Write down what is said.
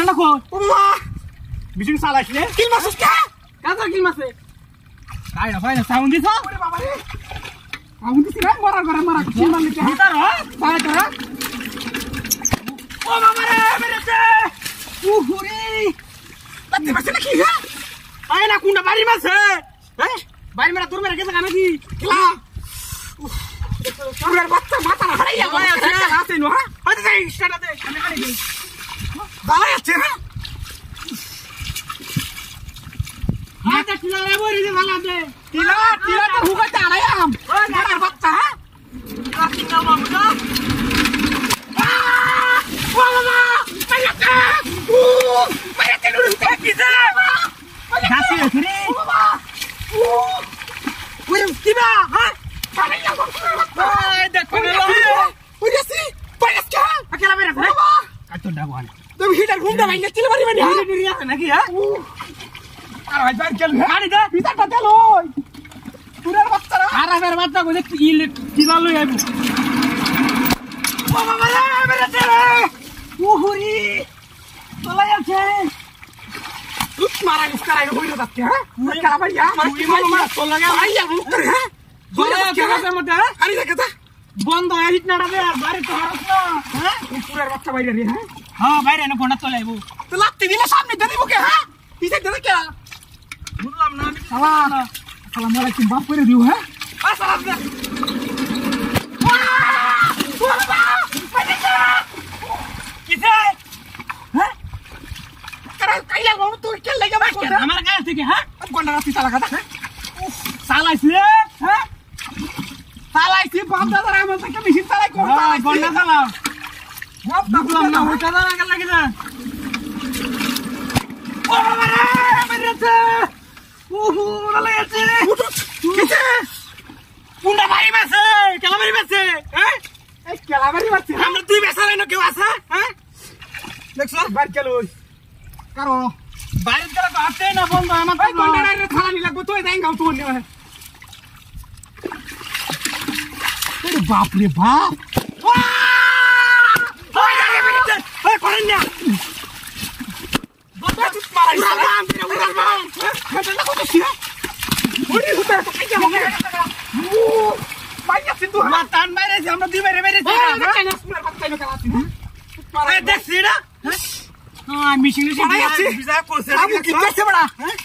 না কো ওমা বিচিং চালাইছ রে কিল মাছস কা কাজা কিল মাছে কাই না ভাই না সাউন্ড দিছ ওরে বাবা রে সাউন্ড দিছ রে মরা করে মারা কিল মারলি কে ভিতর হ ভাই তোরা ও বাবা রে মেরেছে উহুরি তাতে মাছ নাকি হ্যাঁ আয় না কোনটা বাড়ি মাছে হ্যাঁ বাড়ি মেরা তোর মেরা গেছে কেন কি খেলা তোর বাচ্চা মাথা না হারাইয়া ভাই আছে নো হ্যাঁ আরে যাই স্টার্ট দে আমি কানে দেই ভালো আছে না আটা টিলা রে বইরে দে ভালো আছে টিলা তো হুকাতে আড়াইয়াম ওই মারার বাচ্চা হ্যাঁ টিলা মামুদা বাবা পাইয়াতে পাইয়াতে নুরু কি দে গাছি আছে রে বাবা ওই কিবা হ্যাঁ পাইয়া বাবা এই দেখো রে ওই আসি পাইয়াতে আকেলা মেরা বাবা কাটো ডাবল তুমি হিটার ঘুমটা ভাইলে চিল মারি মানে হিটার নিয়া নাকি হ্যাঁ আর ভাই বাইর চল গাড়ি দে ভিতরটা তেল ওই পুরার বাচ্চারা আরামের বাচ্চা কইলে ইল কিলা লই আইবো বাবা মারা মেরেছে ওহরি চলাই আছে মারা ইসকারাই হইলো যাচ্ছে হ্যাঁ কালা ভাইয়া মারা চল লাগা ভাইয়া মুক্তর হ্যাঁ বলে কেমন মতে হ্যাঁ আরে দেখা বন্ধ হয় হিট নাড়া দে আর বাড়ি তো হারস না হ্যাঁ পুরার বাচ্চা বাইরে রে হ্যাঁ হ্যাঁ বাইরে না ফোনটা চলে আইবো তো লাত্তি দিলে সামনে দে দিবো কে হ্যাঁ পিছে দে কে বুঝলাম না আমি শালা শালা মোরা কি বাপ করে দিও হ্যাঁ আসা আসবে বাবা কিসে হ্যাঁ কারা কাইলা গো তুই কে লাগা বাস আমার গায়ে থেকে হ্যাঁ কোনটা রাস্তা শালা কথা শালাইছি রে হ্যাঁ শালাইছি বাপ দাদা আমার থেকে বেশি শালাই কোন শালাই কোনটা শালা বাপ বুঝলাম না ওই কাদা লাগা লাগে না ও বাবা রে মেরেছে ওহো ওলা আছে কিসে পুন্ডা ভাই মাছে কেলামারি মাছে হ্যাঁ এই কেলামারি মাছে আমরা তুই বেসালাই না কেউ আছে হ্যাঁ দেখছ বাইর কেল ওই কারো বাইরে করে তো আসে না বন্ধ আমার তো কন্টেনারে থালা লাগবে তুই দেন গাও তুই নিয়ে আরে বাপ রে বাপ ওই আরে মেরেছে ওই করেন না বাবা তুই মারাই উড়াল বাম এটা না কত ছিল ওরে হুতা তো কাই যাবো ও মাইয়া সিন্ধু মাতান মাইরেছে আমরা দুই মাইরে মাইরেছে না কেন স্মার বাচ্চা না কালাতি হ্যাঁ দেখ সিড়া হ্যাঁ মিশিং মিশিং বিজা কোসে আমি কি করতে বড়া হ্যাঁ